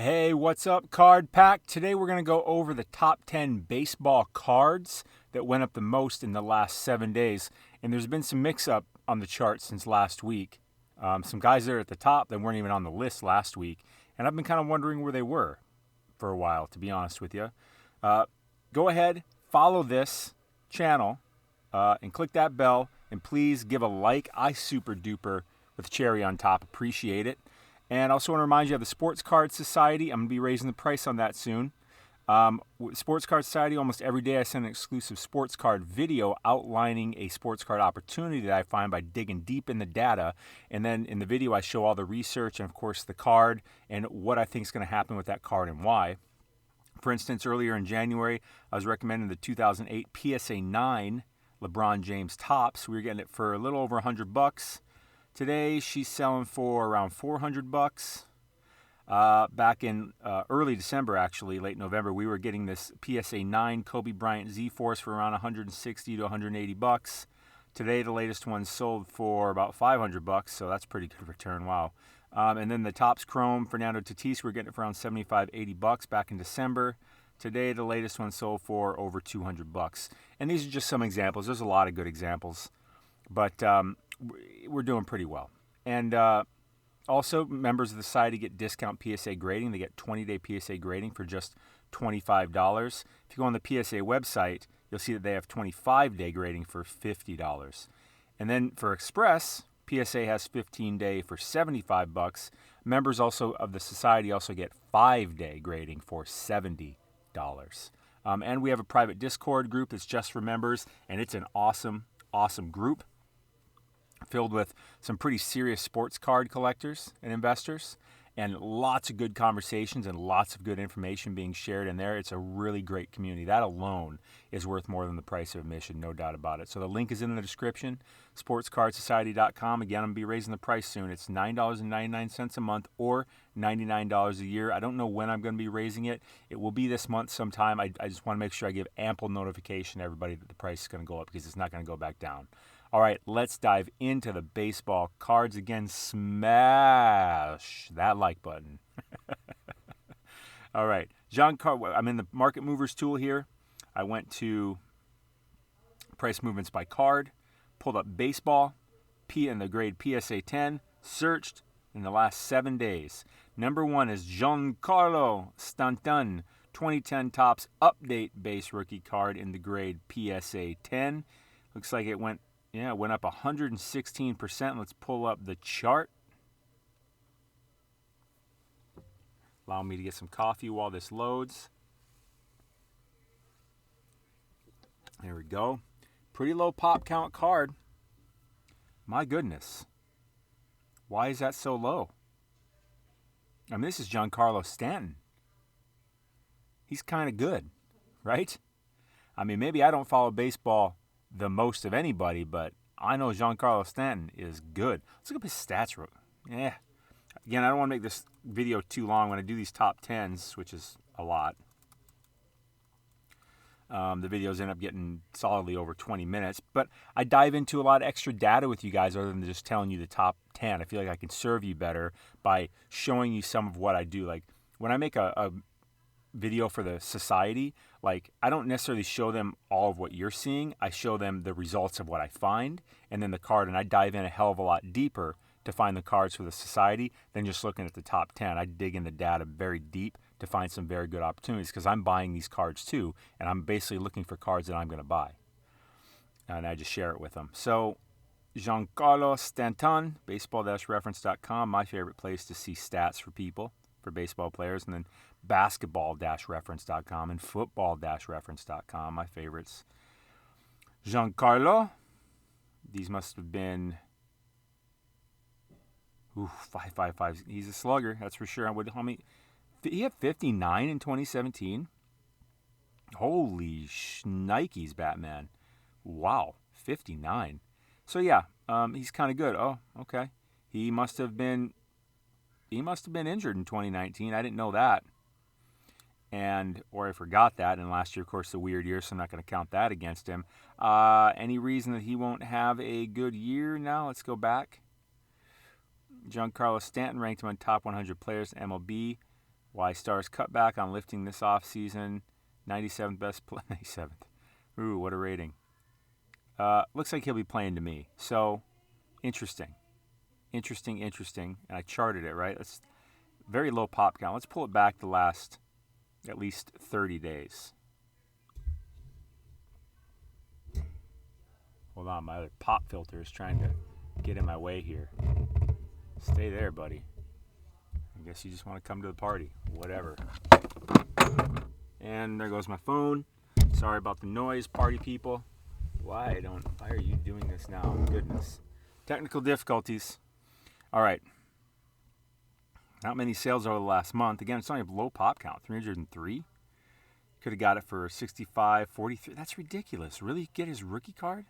Hey, what's up, Card Pack? Today we're going to go over the top 10 baseball cards that went up the most in the last 7 days. And there's been some mix-up on the chart since last week. Some guys there at the top that weren't even on the list last week. And I've been kind of wondering where they were for a while, to be honest with you. Go ahead, follow this channel, and click that bell. And please give a like. I super duper, with cherry on top, appreciate it. And I also want to remind you of the Sports Card Society. I'm going to be raising the price on that soon. With Sports Card Society, almost every day I send an exclusive sports card video outlining a sports card opportunity that I find by digging deep in the data. And then in the video, I show all the research and, of course, the card and what I think is going to happen with that card and why. For instance, earlier in January, I was recommending the 2008 PSA 9 LeBron James Topps. We were getting it for a little over $100. Today, she's selling for around $400. Back in early December, actually, late November, we were getting this PSA 9 Kobe Bryant Z-Force for around $160 to $180. Today, the latest one sold for about $500, so that's pretty good return. Wow. And then the Topps Chrome Fernando Tatis, we're getting it for around $75, $80 back in December. Today, the latest one sold for over $200. And these are just some examples. There's a lot of good examples, but we're doing pretty well. And also, members of the society get discount PSA grading. They get 20-day PSA grading for just $25. If you go on the PSA website, you'll see that they have 25-day grading for $50. And then for Express, PSA has 15-day for $75. Members also of the society also get 5-day grading for $70. And we have a private Discord group that's just for members, and it's an awesome, awesome group filled with some pretty serious sports card collectors and investors, and lots of good conversations and lots of good information being shared in there. It's a really great community. That alone is worth more than the price of admission, no doubt about it. So the link is in the description, sportscardsociety.com. Again, I'm going to be raising the price soon. It's $9.99 a month or $99 a year. I don't know when I'm going to be raising it. It will be this month sometime. I just want to make sure I give ample notification to everybody that the price is going to go up, because it's not going to go back down. All right, let's dive into the baseball cards again. Smash that like button. All right, Giancarlo, I'm in the Market Movers tool here. I went to price movements by card, pulled up baseball, in the grade PSA 10, searched in the last 7 days. Number one is Giancarlo Stanton, 2010 Topps Update base rookie card in the grade PSA 10. Looks like it went up 116%. Let's pull up the chart. Allow me to get some coffee while this loads. There we go. Pretty low pop count card. My goodness. Why is that so low? I mean, this is Giancarlo Stanton. He's kind of good, right? I mean, maybe I don't follow baseball the most of anybody, but I know Giancarlo Stanton is good. Let's look up his stats. Again, I don't want to make this video too long when I do these top 10s, which is a lot. The videos end up getting solidly over 20 minutes, but I dive into a lot of extra data with you guys other than just telling you the top 10. I feel like I can serve you better by showing you some of what I do. Like when I make a video for the society, like I don't necessarily show them all of what you're seeing. I show them the results of what I find and then the card, and I dive in a hell of a lot deeper to find the cards for the society than just looking at the top 10. I dig in the data very deep to find some very good opportunities, because I'm buying these cards too, and I'm basically looking for cards that I'm going to buy, and I just share it with them. So Giancarlo Stanton, baseball-reference.com, my favorite place to see stats for people, for baseball players, and then basketball-reference.com and football-reference.com, my favorites. Giancarlo, these must have been 555. He's a slugger, that's for sure. He had 59 in 2017. Holy shnikes, Batman. Wow, 59. So yeah, he's kind of good. Oh, okay. He must have been injured in 2019. I didn't know that. Or I forgot that. And last year, of course, the weird year, so I'm not going to count that against him. Any reason that he won't have a good year now? Let's go back. Giancarlo Stanton ranked among top 100 players in MLB. Why Stars cut back on lifting this offseason. 97th best play. 97th. Ooh, what a rating. Looks like he'll be playing to me. So, interesting. Interesting. And I charted it, right? That's very low pop count. Let's pull it back the last at least 30 days. Hold on, my other pop filter is trying to get in my way here. Stay there, buddy. I guess you just want to come to the party. Whatever. And there goes my phone. Sorry about the noise, party people. Why are you doing this now? Goodness. Technical difficulties. All right. Not many sales over the last month. Again, it's only a low pop count, 303. Could have got it for 65, 43. That's ridiculous. Really get his rookie card?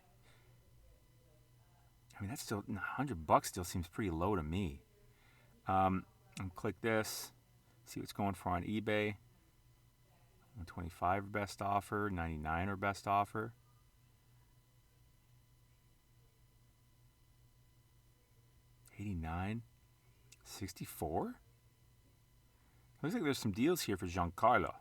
I mean, that's still $100 still seems pretty low to me. I'll click this, see what's going for on eBay. 125 or best offer, 99 or best offer. $89, 64. Looks like there's some deals here for Giancarlo.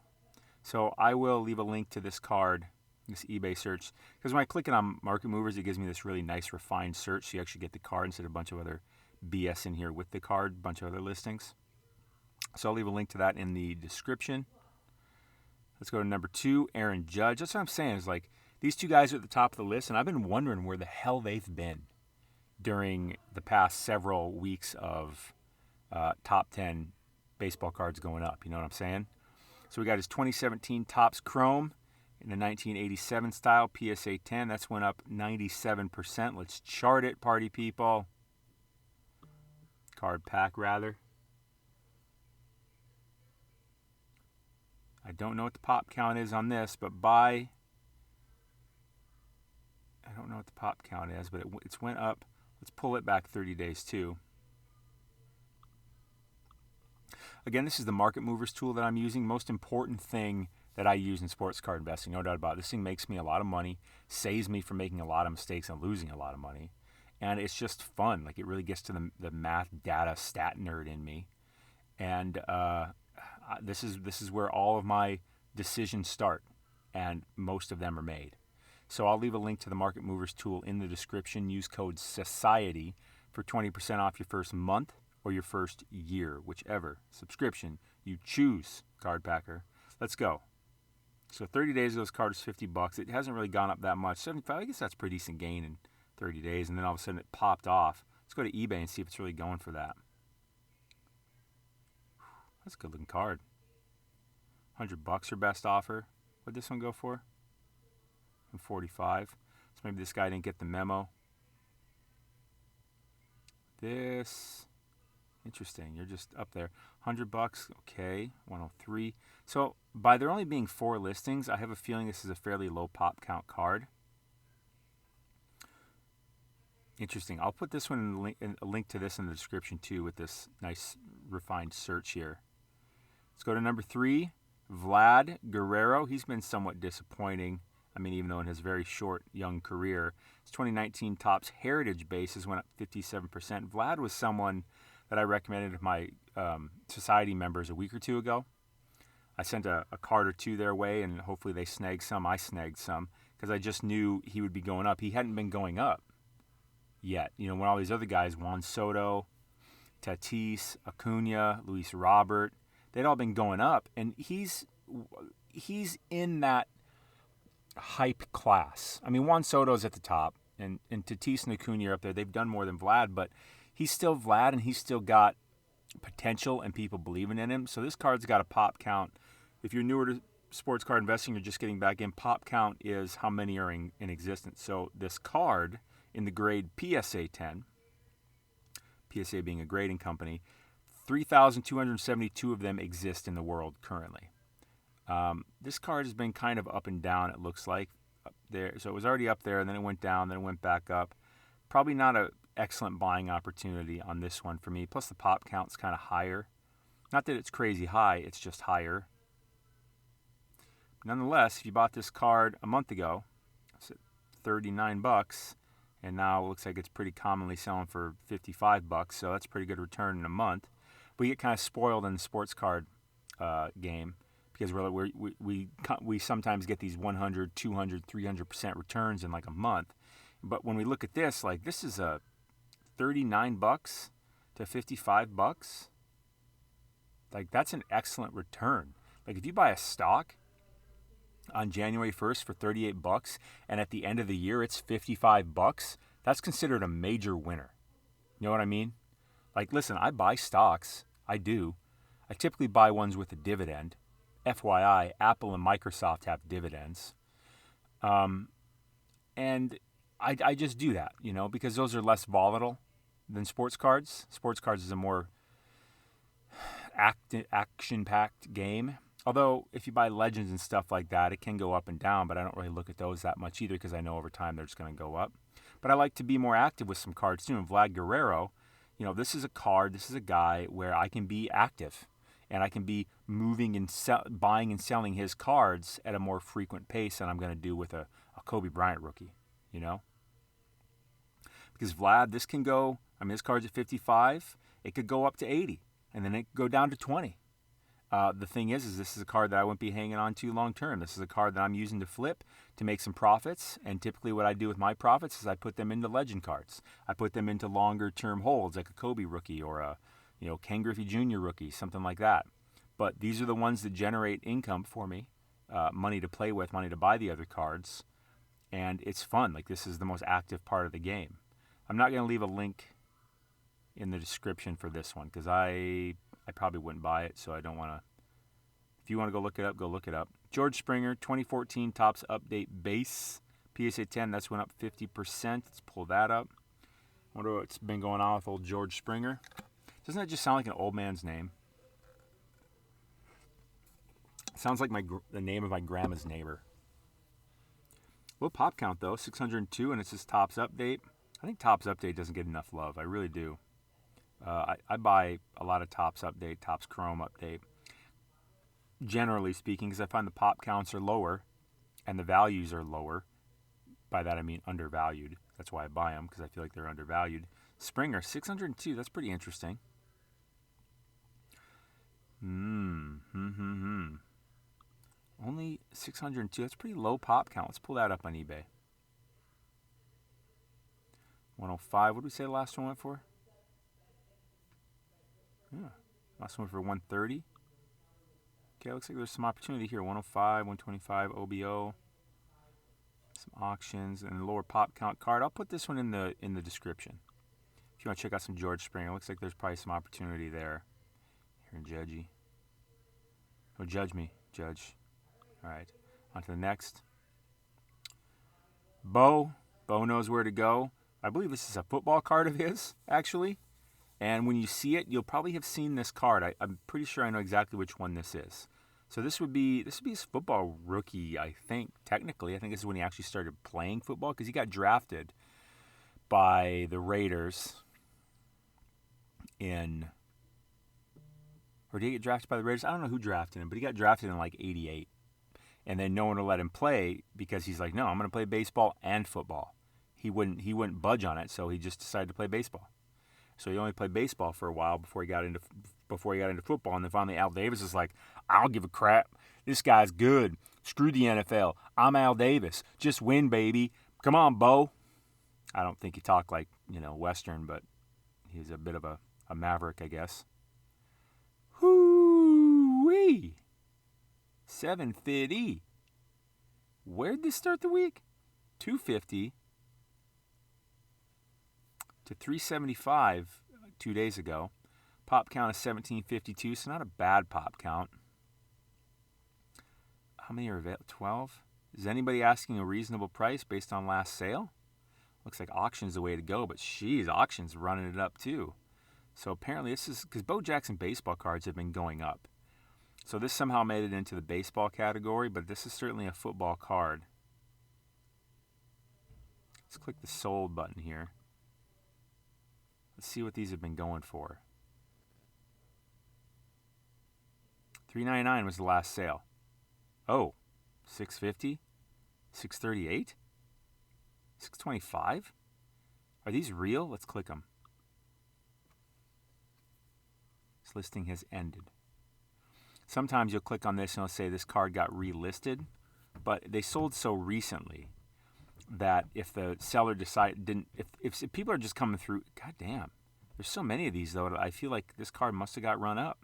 So I will leave a link to this card, this eBay search, because when I click it on Market Movers, it gives me this really nice refined search. So you actually get the card instead of a bunch of other BS in here with the card, a bunch of other listings. So I'll leave a link to that in the description. Let's go to number 2, Aaron Judge. That's what I'm saying is like these two guys are at the top of the list, and I've been wondering where the hell they've been during the past several weeks of top 10 baseball cards going up. You know what I'm saying? So we got his 2017 Topps Chrome in the 1987 style, PSA 10. That's went up 97%. Let's chart it, party people. Card pack, rather. I don't know what the pop count is on this, but I don't know what the pop count is, but it's went up. Let's pull it back 30 days too. Again, this is the Market Movers tool that I'm using. Most important thing that I use in sports card investing, no doubt about it. This thing makes me a lot of money, saves me from making a lot of mistakes and losing a lot of money. And it's just fun. Like, it really gets to the math, data, stat nerd in me. And this is where all of my decisions start, and most of them are made. So I'll leave a link to the Market Movers tool in the description. Use code SOCIETY for 20% off your first month or your first year, whichever subscription you choose, Card Packer. Let's go. So 30 days ago, this card was $50. It hasn't really gone up that much. 75, I guess that's a pretty decent gain in 30 days. And then all of a sudden it popped off. Let's go to eBay and see if it's really going for that. That's a good looking card. $100 or best offer. What'd this one go for? 45. So maybe this guy didn't get the memo. This, interesting. You're just up there. $100. Okay. 103. So by there only being 4 listings, I have a feeling this is a fairly low pop count card. Interesting. I'll put this one in a link to this in the description too, with this nice refined search here. Let's go to number 3, Vlad Guerrero. He's been somewhat disappointing. I mean, even though in his very short, young career, his 2019 Topps Heritage bases went up 57%. Vlad was someone that I recommended to my society members a week or two ago. I sent a card or two their way, and hopefully they snagged some. I snagged some because I just knew he would be going up. He hadn't been going up yet. You know, when all these other guys, Juan Soto, Tatis, Acuna, Luis Robert, they'd all been going up, and he's in that hype class. I mean, Juan Soto's at the top, and Tatis and Acuna are up there. They've done more than Vlad, but he's still Vlad, and he's still got potential, and people believing in him. So this card's got a pop count. If you're newer to sports card investing, you're just getting back in, pop count is how many are in existence. So this card in the grade PSA 10, PSA being a grading company, 3,272 of them exist in the world currently. This card has been kind of up and down, it looks like. Up there. So it was already up there, and then it went down, then it went back up. Probably not an excellent buying opportunity on this one for me. Plus the pop count's kind of higher. Not that it's crazy high, it's just higher. Nonetheless, if you bought this card a month ago, it's at $39, and now it looks like it's pretty commonly selling for $55, so that's a pretty good return in a month. We get kind of spoiled in the sports card game, because we sometimes get these 100, 200, 300% returns in like a month. But when we look at this, like this is a $39 to $55. Like that's an excellent return. Like if you buy a stock on January 1st for $38 and at the end of the year it's $55, that's considered a major winner. You know what I mean? Like listen, I buy stocks. I do. I typically buy ones with a dividend. FYI, Apple and Microsoft have dividends. And I just do that, you know, because those are less volatile than sports cards. Sports cards is a more action-packed game. Although, if you buy legends and stuff like that, it can go up and down, but I don't really look at those that much either because I know over time they're just going to go up. But I like to be more active with some cards too. And Vlad Guerrero, you know, this is a card, this is a guy where I can be active. And I can be moving and buying and selling his cards at a more frequent pace than I'm going to do with a Kobe Bryant rookie, you know? Because Vlad, this can go, I mean, this card's at 55. It could go up to 80, and then it could go down to 20. The thing is this is a card that I wouldn't be hanging on to long term. This is a card that I'm using to flip to make some profits. And typically what I do with my profits is I put them into legend cards. I put them into longer term holds like a Kobe rookie or a Ken Griffey Jr. rookie, something like that. But these are the ones that generate income for me, money to play with, money to buy the other cards. And it's fun. Like this is the most active part of the game. I'm not going to leave a link in the description for this one because I probably wouldn't buy it, so I don't want to. If you want to go look it up, go look it up. George Springer, 2014 Topps Update Base. PSA 10, that's went up 50%. Let's pull that up. Wonder what's been going on with old George Springer. Doesn't that just sound like an old man's name? It sounds like the name of my grandma's neighbor. Low pop count though, 602, and it says Topps Update. I think Topps Update doesn't get enough love. I really do. I buy a lot of Topps Update, Topps Chrome Update. Generally speaking, because I find the pop counts are lower and the values are lower. By that I mean undervalued. That's why I buy them, because I feel like they're undervalued. Springer, 602. That's pretty interesting. Only 602. That's pretty low pop count. Let's pull that up on eBay. 105. What did we say the last one went for? Yeah. Last one for 130. Okay, looks like there's some opportunity here. 105, 125, OBO. Some auctions and a lower pop count card. I'll put this one in the description. If you want to check out some George Springer, looks like there's probably some opportunity there. Here in Judgy. Oh, judge me, Judge. All right, on to the next. Bo knows where to go. I believe this is a football card of his, actually. And when you see it, you'll probably have seen this card. I'm pretty sure I know exactly which one this is. So this would be his football rookie, I think, technically. I think this is when he actually started playing football, because he got drafted by the Raiders or did he get drafted by the Raiders? I don't know who drafted him, but he got drafted in like 88. And then no one would let him play because he's like, no, I'm going to play baseball and football. He wouldn't budge on it, so he just decided to play baseball. So he only played baseball for a while before he got into football. And then finally Al Davis is like, I don't give a crap. This guy's good. Screw the NFL. I'm Al Davis. Just win, baby. Come on, Bo. I don't think he talked like, Western, but he's a bit of a maverick, I guess. Hoo-wee. 750. Where'd this start the week? 250 to 375 2 days ago. Pop count is 1752, so not a bad pop count. How many are available? 12? Is anybody asking a reasonable price based on last sale? Looks like auction's the way to go, but auction's running it up too. So apparently this is because Bo Jackson baseball cards have been going up. So this somehow made it into the baseball category, but this is certainly a football card. Let's click the sold button here. Let's see what these have been going for. $3.99 was the last sale. Oh, $6.50? $6.38? $6.25? Are these real? Let's click them. This listing has ended. sometimes you'll click on this and it'll say this card got relisted, but they sold so recently that if the seller if people are just coming through, god damn, there's so many of these though, I feel like this card must have got run up.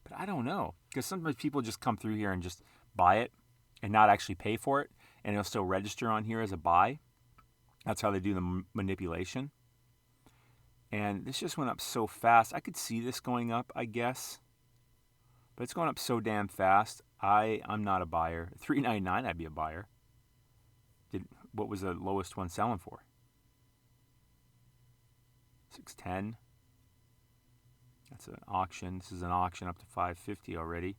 But I don't know, because sometimes people just come through here and just buy it and not actually pay for it, and it'll still register on here as a buy. That's how they do the manipulation. And this just went up so fast. I could see this going up, I guess, but it's going up so damn fast. I'm not a buyer. $3.99, I'd be a buyer. What was the lowest one selling for? $6.10. That's an auction. This is an auction up to $5.50 already.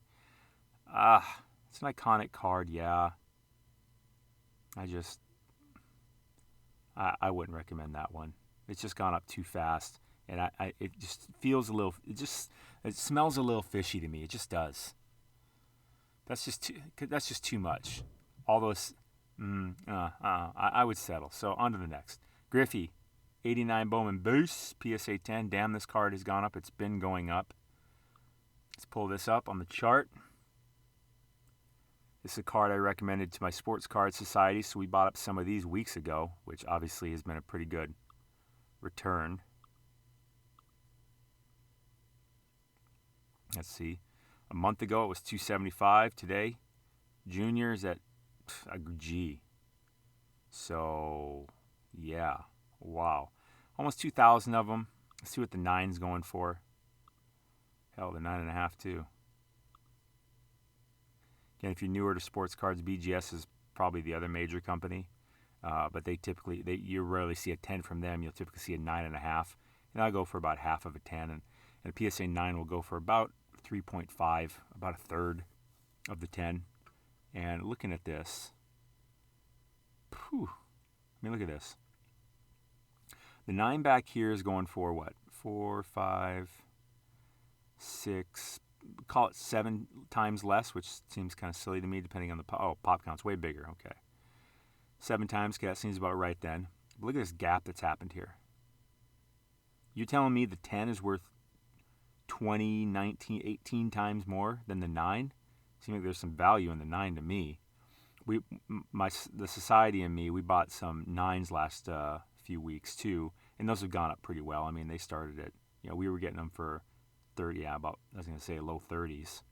It's an iconic card, yeah. I wouldn't recommend that one. It's just gone up too fast, and it just feels a little. It smells a little fishy to me. It just does. That's just too much. All those. I would settle. So on to the next. Griffey, 89 Bowman Boost, PSA 10. Damn, this card has gone up. It's been going up. Let's pull this up on the chart. This is a card I recommended to my Sports Card Society, so we bought up some of these weeks ago, which obviously has been a pretty good return. Let's see. A month ago it was $275. Today, Junior is at a G. So, yeah. Wow. Almost 2,000 of them. Let's see what the 9's going for. Hell, the 9.5 too. Again, if you're newer to sports cards, BGS is probably the other major company. But you rarely see a 10 from them. You'll typically see a 9.5. And I'll go for about half of a 10. And a PSA 9 will go for about 3.5, about a third of the 10. And looking at this, look at this. The 9 back here is going for what? 4, 5, 6, call it 7 times less, which seems kind of silly to me depending on the pop count's way bigger. Okay. 7 times, okay, that seems about right then. But look at this gap that's happened here. You telling me the 10 is worth 20, 19, 18 times more than the 9? Seems like there's some value in the 9 to me. The society and me, we bought some 9s last few weeks too, and those have gone up pretty well. I mean, they started at, we were getting them for 30, low 30s,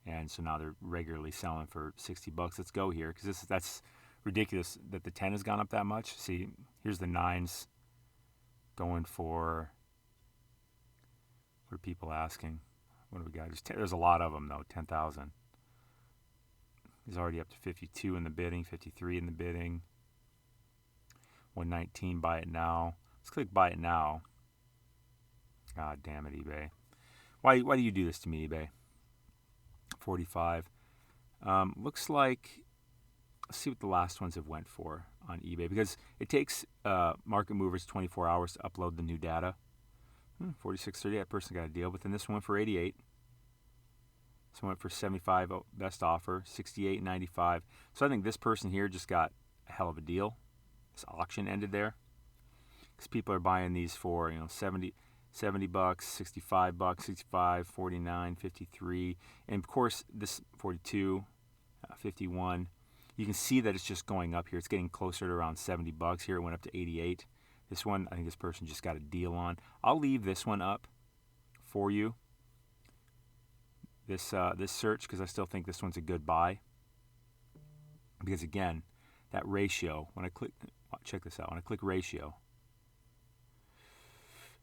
and so now they're regularly selling for $60. Let's go here, because that's ridiculous that the 10 has gone up that much. See, here's the 9s going for. What are people asking? What do we got? There's a lot of them though. 10,000. He's already up to 52 in the bidding, 53 in the bidding. 119. Buy it now. Let's click buy it now. God damn it, eBay. Why do you do this to me, eBay? 45. Looks like. Let's see what the last ones have went for on eBay, because it takes market movers 24 hours to upload the new data. 46.30. That person got a deal, but then this one went for 88. This one went for 75. Best offer. 68.95. So I think this person here just got a hell of a deal. This auction ended there, because people are buying these for $70, $65, 65, 49, 53, and of course this 42, 51. You can see that it's just going up here. It's getting closer to around $70. Here it went up to 88. This one, I think this person just got a deal on. I'll leave this one up for you. This search, because I still think this one's a good buy. Because again, that ratio, when I click, check this out. When I click ratio,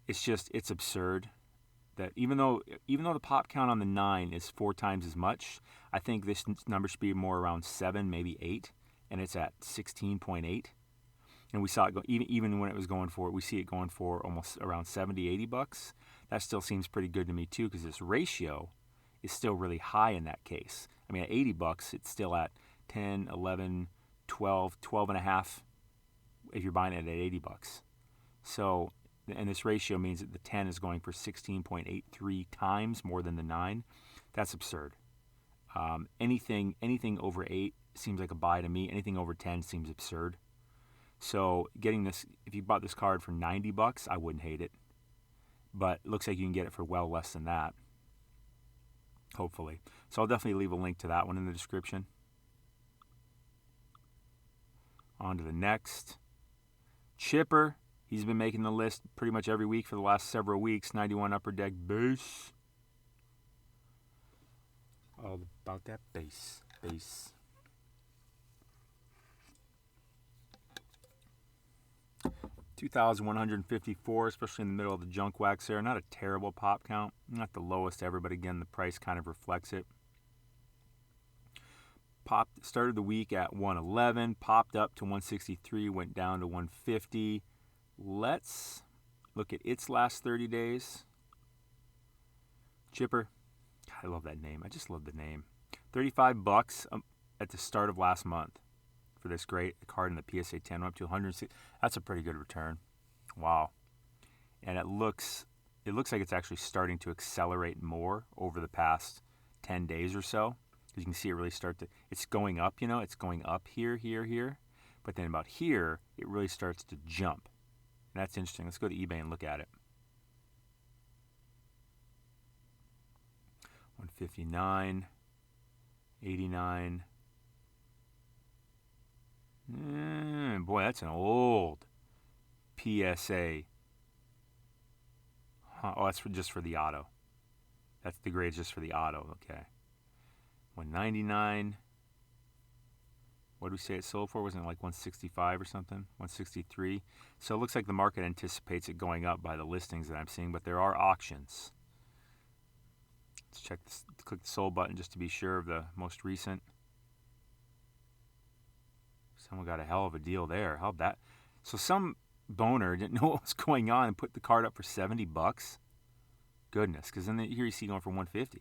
it's absurd that even though the pop count on the 9 is 4 times as much, I think this number should be more around 7, maybe 8, and it's at 16.8. And we saw it go, even when it was going for, we see it going for almost around $70, $80. That still seems pretty good to me too, because this ratio is still really high in that case. I mean, at $80, it's still at 10, 11, 12, 12 and a half if you're buying it at $80. So, and this ratio means that the 10 is going for 16.83 times more than the 9. That's absurd. Anything over 8 seems like a buy to me. Anything over 10 seems absurd. So getting this, if you bought this card for $90, I wouldn't hate it. But it looks like you can get it for well less than that. hopefully. So I'll definitely leave a link to that one in the description. On to the next. Chipper. He's been making the list pretty much every week for the last several weeks. 91 Upper Deck base. All about that base. 2,154, especially in the middle of the junk wax there. Not a terrible pop count. Not the lowest ever, but again, the price kind of reflects it. Started the week at 111, popped up to 163, went down to 150. Let's look at its last 30 days. Chipper. God, I love that name. I just love the name. $35 at the start of last month for this great card in the PSA 10, up to 160. That's a pretty good return. Wow. And it looks like it's actually starting to accelerate more over the past 10 days or so. You can see it really it's going up, it's going up here. But then about here, it really starts to jump. And that's interesting. Let's go to eBay and look at it. 159, 89. Boy, that's an old PSA. Oh, that's just for the auto. That's the grade just for the auto. Okay. 199. What did we say it sold for? Wasn't it like 165 or something? 163. So it looks like the market anticipates it going up by the listings that I'm seeing, but there are auctions. Let's check this. Click the sold button just to be sure of the most recent. Someone got a hell of a deal there. How'd that? So some boner didn't know what was going on and put the card up for $70. Goodness, because then here you see going for 150.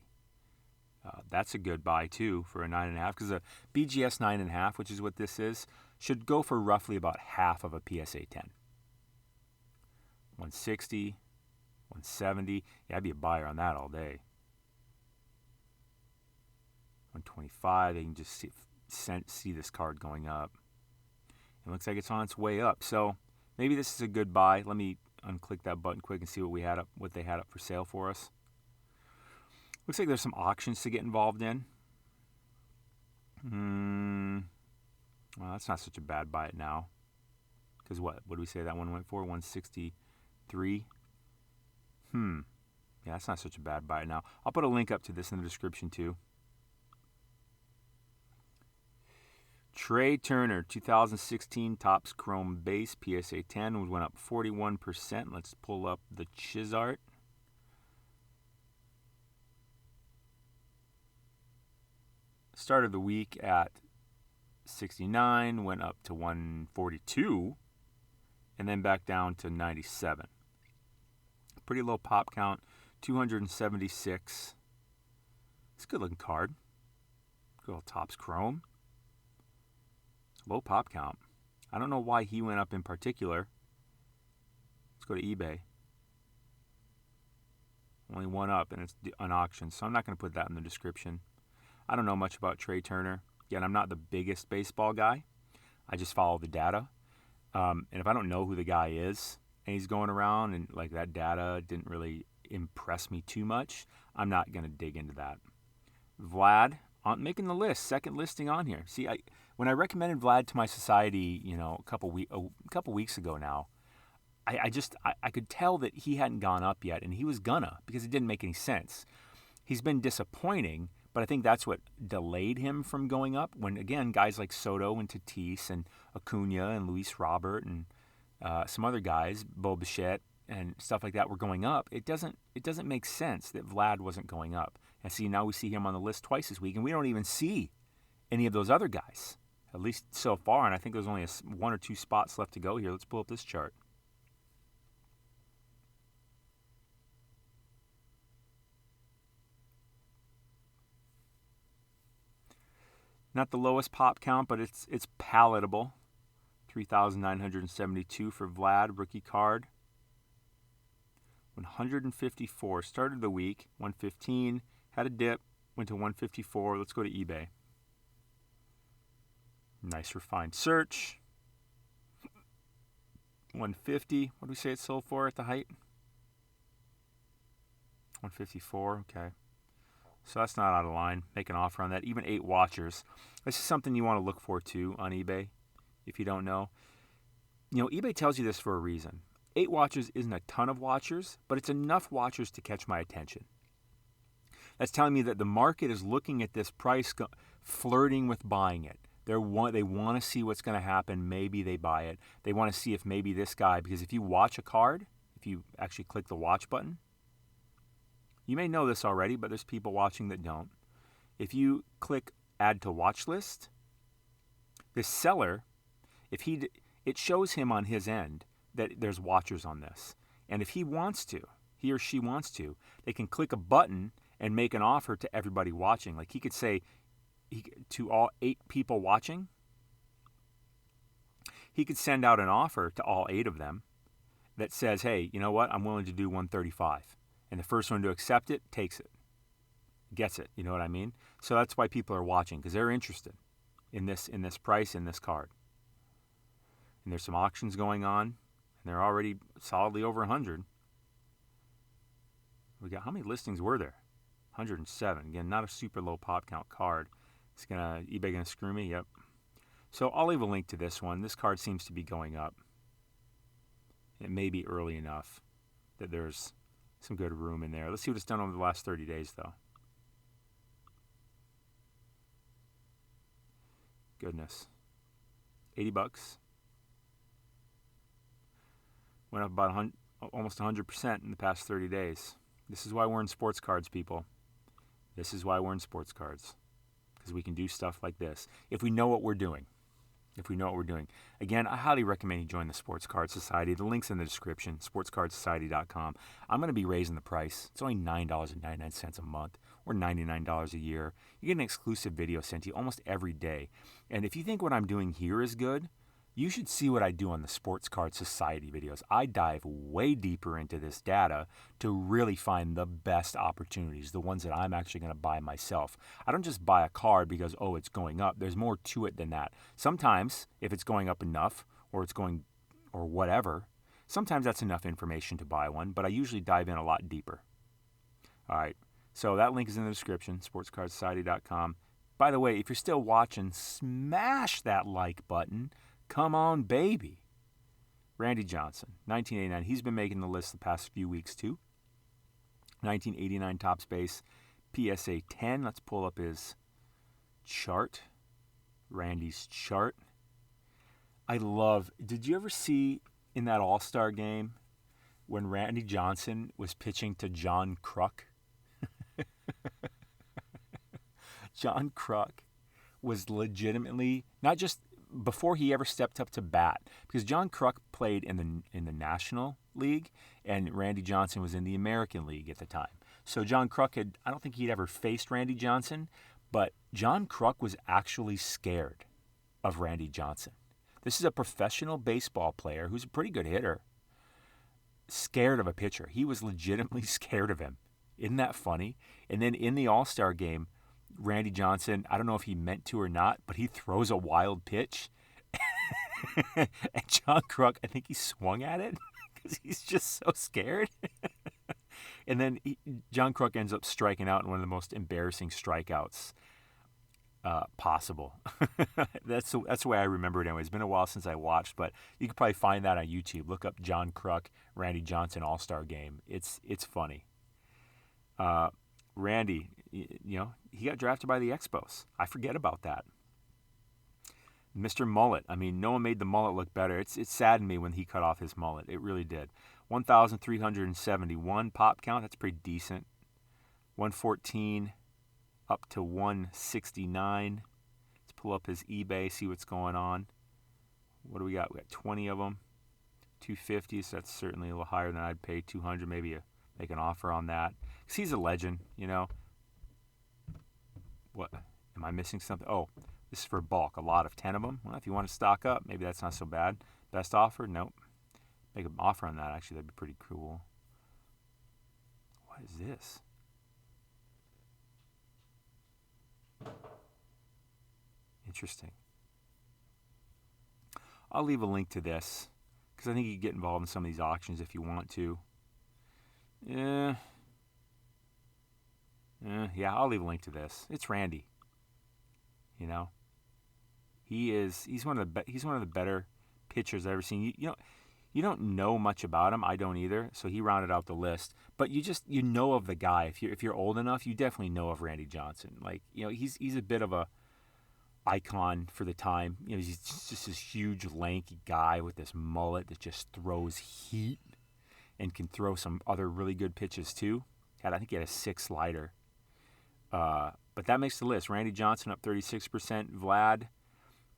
That's a good buy too for a 9.5, because a BGS 9.5, which is what this is, should go for roughly about half of a PSA 10. 160, 170. Yeah, I'd be a buyer on that all day. 125. They can just see this card going up. It looks like it's on its way up. So maybe this is a good buy. Let me unclick that button quick and see what they had up for sale for us. Looks like there's some auctions to get involved in. Well, that's not such a bad buy it now. Because what do we say that one went for? 163. Yeah, that's not such a bad buy it now. I'll put a link up to this in the description too. Trey Turner, 2016 Topps Chrome Base, PSA 10, went up 41%. Let's pull up the Chizart. Started the week at 69, went up to 142, and then back down to 97. Pretty low pop count, 276. It's a good looking card. Good old Topps Chrome. Low pop count. I don't know why he went up in particular. Let's go to eBay. Only one up, and it's an auction, so I'm not going to put that in the description. I don't know much about Trey Turner. Again, I'm not the biggest baseball guy. I just follow the data. And if I don't know who the guy is, and he's going around, and like that data didn't really impress me too much, I'm not going to dig into that. Vlad, making the list, second listing on here. See, when I recommended Vlad to my society, a couple weeks ago now, I could tell that he hadn't gone up yet, and he was gonna, because it didn't make any sense. He's been disappointing, but I think that's what delayed him from going up. When, again, guys like Soto and Tatis and Acuna and Luis Robert and some other guys, Bo Bichette and stuff like that were going up, it doesn't make sense that Vlad wasn't going up. And see, now we see him on the list twice this week, and we don't even see any of those other guys, at least so far. And I think there's only one or two spots left to go here. Let's pull up this chart. Not the lowest pop count, but it's palatable. 3,972 for Vlad, rookie card. 154. Started the week, 115. Had a dip, went to 154. Let's go to eBay. Nice refined search. 150. What do we say it sold for at the height? 154. Okay. So that's not out of line. Make an offer on that. Even 8 watchers. This is something you want to look for too on eBay if you don't know. eBay tells you this for a reason. 8 watchers isn't a ton of watchers, but it's enough watchers to catch my attention. That's telling me that the market is looking at this price, flirting with buying it. They want to see what's going to happen. Maybe they buy it. They want to see if maybe this guy, because if you watch a card, if you actually click the watch button, you may know this already, but there's people watching that don't. If you click add to watch list, the seller, it shows him on his end that there's watchers on this. And if he or she wants to, they can click a button and make an offer to everybody watching. Like he could say to all 8 people watching, he could send out an offer to all 8 of them that says, hey, you know what? I'm willing to do 135. And the first one to accept it takes it, gets it. You know what I mean? So that's why people are watching, because they're interested in this price, in this card. And there's some auctions going on, and they're already solidly over 100. How many listings were there? 107. Again, not a super low pop count card. eBay gonna screw me? Yep. So I'll leave a link to this one. This card seems to be going up. It may be early enough that there's some good room in there. Let's see what it's done over the last 30 days, though. Goodness. $80. Went up about almost 100% in the past 30 days. This is why we're in sports cards, people. This is why we're in sports cards. Because we can do stuff like this. If we know what we're doing. Again, I highly recommend you join the Sports Card Society. The link's in the description, SportsCardSociety.com. I'm going to be raising the price. It's only $9.99 a month or $99 a year. You get an exclusive video sent to you almost every day. And if you think what I'm doing here is good, you should see what I do on the Sports Card Society videos. I dive way deeper into this data to really find the best opportunities, the ones that I'm actually going to buy myself. I don't just buy a card because, it's going up. There's more to it than that. Sometimes, if it's going up enough, or whatever, sometimes that's enough information to buy one, but I usually dive in a lot deeper. All right, so that link is in the description, SportsCardSociety.com. By the way, if you're still watching, smash that like button. Come on, baby. Randy Johnson, 1989. He's been making the list the past few weeks, too. 1989 Topps base, PSA 10. Let's pull up his chart. Randy's chart. Did you ever see in that All-Star game when Randy Johnson was pitching to John Kruk? John Kruk was legitimately, not just before he ever stepped up to bat, because John Kruk played in the National League and Randy Johnson was in the American League at the time. So John Kruk I don't think he'd ever faced Randy Johnson, but John Kruk was actually scared of Randy Johnson. This is a professional baseball player who's a pretty good hitter, scared of a pitcher. He was legitimately scared of him. Isn't that funny? And then in the All-Star game, Randy Johnson, I don't know if he meant to or not, but he throws a wild pitch. And John Kruk, I think he swung at it because he's just so scared. And then John Kruk ends up striking out in one of the most embarrassing strikeouts possible. That's the way I remember it anyway. It's been a while since I watched, but you can probably find that on YouTube. Look up John Kruk, Randy Johnson All-Star Game. It's funny. Randy, he got drafted by the Expos. I forget about that. Mr. Mullet. I mean, no one made the mullet look better. It saddened me when he cut off his mullet. It really did. 1,371 pop count. That's pretty decent. 114 up to 169. Let's pull up his eBay, see what's going on. What do we got? We got 20 of them. 250, so that's certainly a little higher than I'd pay. 200, maybe make an offer on that. Because he's a legend, What? Am I missing something? Oh, this is for bulk. A lot of 10 of them. Well, if you want to stock up, maybe that's not so bad. Best offer? Nope. Make an offer on that, actually. That'd be pretty cool. What is this? Interesting. I'll leave a link to this because I think you can get involved in some of these auctions if you want to. Yeah. Yeah, I'll leave a link to this. It's Randy. You know, he's one of the better pitchers I've ever seen. You don't know much about him. I don't either. So he rounded out the list. But you know of the guy. If you're old enough, you definitely know of Randy Johnson. Like, he's a bit of a icon for the time. He's just this huge lanky guy with this mullet that just throws heat and can throw some other really good pitches too. I think he had a 6 slider. But that makes the list. Randy Johnson up 36%. Vlad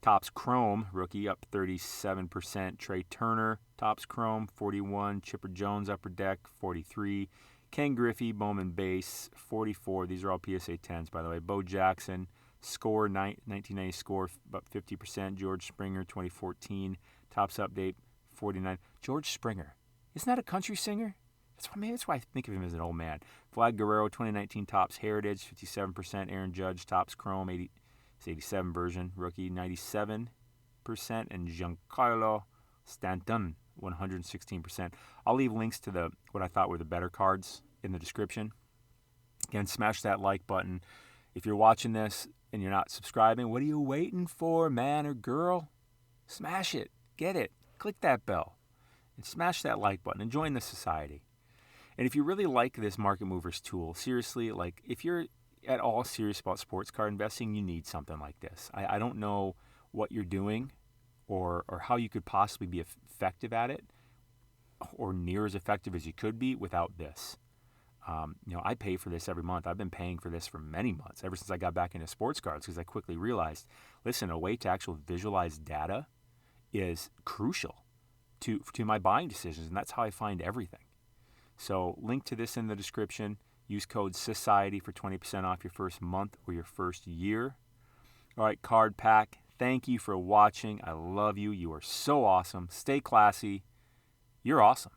tops Chrome, rookie, up 37%. Trey Turner tops Chrome, 41. Chipper Jones, Upper Deck, 43. Ken Griffey, Bowman Base, 44. These are all PSA 10s, by the way. Bo Jackson, score, 1990 score, about 50%. George Springer, 2014. Tops update, 49. George Springer. Isn't that a country singer? That's why I think of him as an old man. Vlad Guerrero, 2019 tops Heritage, 57%. Aaron Judge tops Chrome, 87 version. Rookie, 97%. And Giancarlo Stanton, 116%. I'll leave links to what I thought were the better cards in the description. Again, smash that like button. If you're watching this and you're not subscribing, what are you waiting for, man or girl? Smash it. Get it. Click that bell. And smash that like button and join the society. And if you really like this Market Movers tool, seriously, like if you're at all serious about sports card investing, you need something like this. I don't know what you're doing or how you could possibly be effective at it or near as effective as you could be without this. I pay for this every month. I've been paying for this for many months, ever since I got back into sports cards, because I quickly realized, listen, a way to actually visualize data is crucial to my buying decisions, and that's how I find everything. So link to this in the description. Use code SOCIETY for 20% off your first month or your first year. All right, Card Pack, thank you for watching. I love you. You are so awesome. Stay classy. You're awesome.